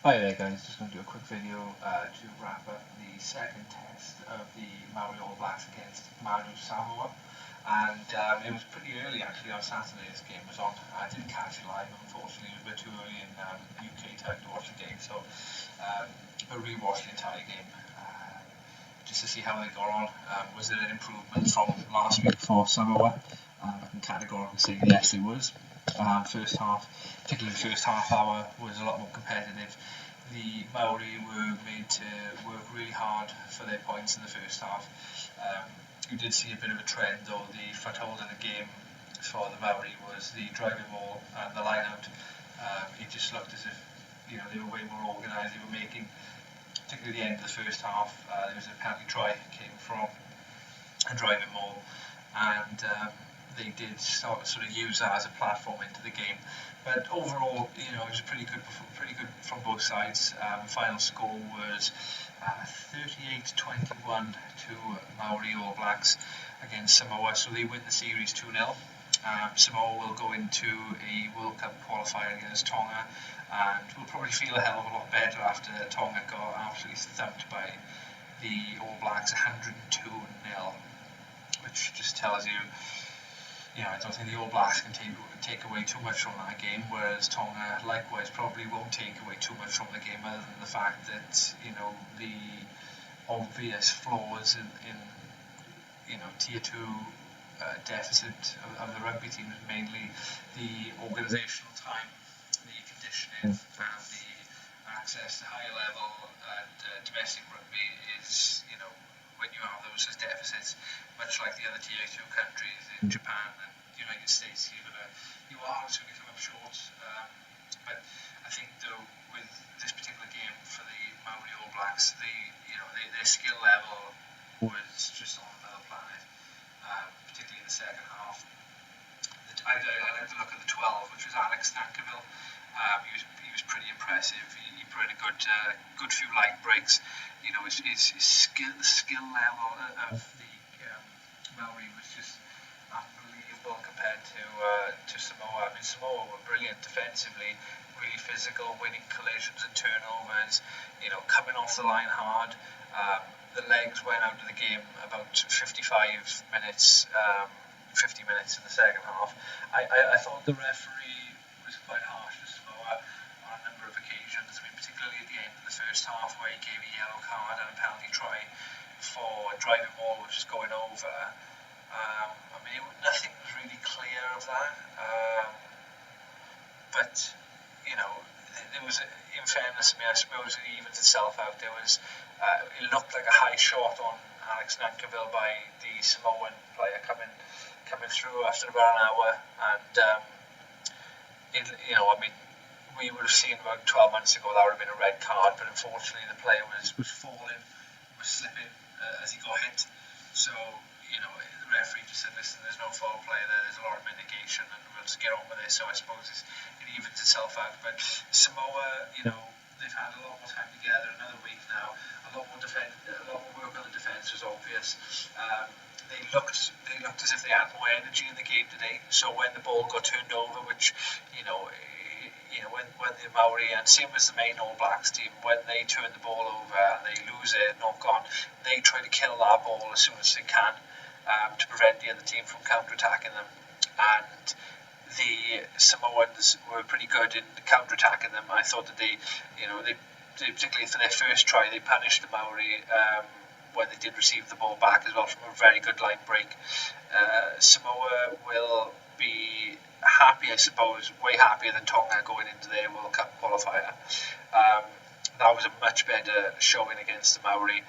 Hi there guys, just going to do a quick video to wrap up the second test of the Maori All Blacks against Manu Samoa, and it was pretty early actually on Saturday. This game was on. I didn't catch it live, unfortunately. It was a bit too early in UK time to watch the game, so I rewatched the entire game just to see how they got on. Was it an improvement from last week for Samoa? I can categorically say yes, it was. First half, particularly the first half hour, was a lot more competitive. The Maori were made to work really hard for their points in the first half. You did see a bit of a trend though. The foothold of the game for the Maori was the driving ball and the line out. It just looked as if they were way more organised. They were making, particularly the end of the first half, there was a penalty try came from a driving ball, and they did sort of use that as a platform into the game. But overall, it was pretty good from both sides. Final score was 38-21 to Maori All Blacks against Samoa, so they win the series 2-0. Samoa will go into a World Cup qualifier against Tonga, and will probably feel a hell of a lot better after Tonga got absolutely thumped by the All Blacks 102-0, which just tells you, I don't think the All Blacks can take away too much from that game, whereas Tonga likewise probably won't take away too much from the game, other than the fact that the obvious flaws in tier 2 deficit of the rugby team, mainly the organisational time, the conditioning, and the access to higher level and domestic rugby is, when you have those as deficits, much like the other tier 2 countries in Japan and United States, you are going to come up short. But I think though, with this particular game for the Maori All Blacks, their skill level was just on another planet, particularly in the second half. I like the look of the 12, which was Alex Nankivell. He was pretty impressive. He put in a good few line breaks. His skill level of the Maori was just unbelievable compared to Samoa. I mean, Samoa were brilliant defensively, really physical, winning collisions and turnovers. Coming off the line hard. The legs went out of the game about 50 minutes in the second half. I thought the referee was quite harsh to Samoa on a number of occasions. I mean, particularly at the end of the first half, where he gave a yellow card and a penalty try for a driving ball which was going over. Nothing was really clear of that. But there was, in fairness, I suppose it evens itself out. There was, it looked like a high shot on Alex Nankivell by the Samoan player coming through after about an hour, and we would have seen about 12 months ago that would have been a red card, but unfortunately the player was falling, was slipping as he got hit. So the referee just said, listen, there's no foul play there, there's a lot of mitigation, and we'll just get on with it. So I suppose it evens itself out. But Samoa, they've had a lot more time together, another week now, a lot more work on the defence was obvious. They looked as if they had more energy in the game today. So when the ball got turned over, which when the Maori, and same as the main All Blacks team, when they turn the ball over and they lose it, knock on, they try to kill that ball as soon as they can, to prevent the other team from counter-attacking them. And the Samoans were pretty good in counter-attacking them. I thought that they particularly for their first try, they punished the Maori when they did receive the ball back as well from a very good line break. Samoa will be happy, I suppose, way happier than Tonga going into their World Cup qualifier. That was a much better showing against the Maori.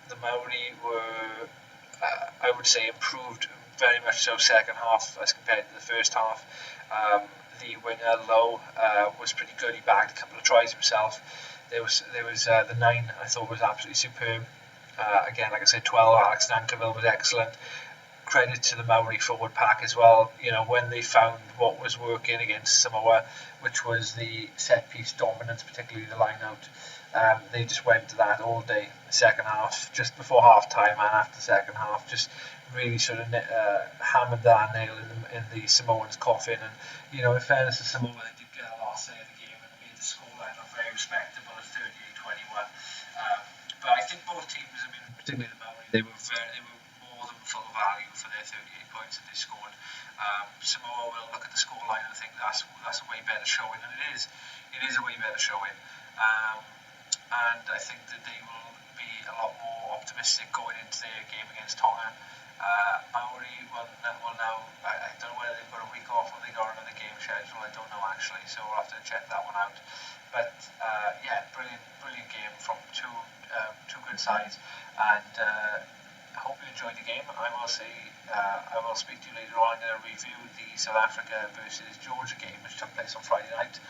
The Maori were, I would say, improved very much so second half as compared to the first half. The winger Lowe was pretty good. He bagged a couple of tries himself. There was the 9 I thought was absolutely superb. Again, like I said, 12, Alex Nankivell was excellent. Credit to the Maori forward pack as well. When they found what was working against Samoa, which was the set piece dominance, particularly the line out, they just went to that all day. The second half, just before half time and after the second half, just really sort of hammered that nail in the Samoans' coffin. And in fairness to Samoa, they did get a last say of the game and made the scoreline look very, particularly the Maori, they were more than full value for their 38 points that they scored. Samoa will look at the scoreline and think that's a way better showing, and it is a way better showing. And I think that they will be a lot more optimistic going into their game against Tonga. Maori will now, I don't know whether they've got a week off or they got another game schedule, I don't know actually, so we'll have to check that one out. But brilliant game from two good sides, and I hope you enjoyed the game. I will speak to you later on and review the South Africa versus Georgia game, which took place on Friday night.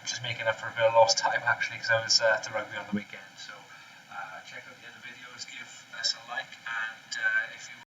Just making up for a bit of lost time actually, because I was at the rugby on the weekend. So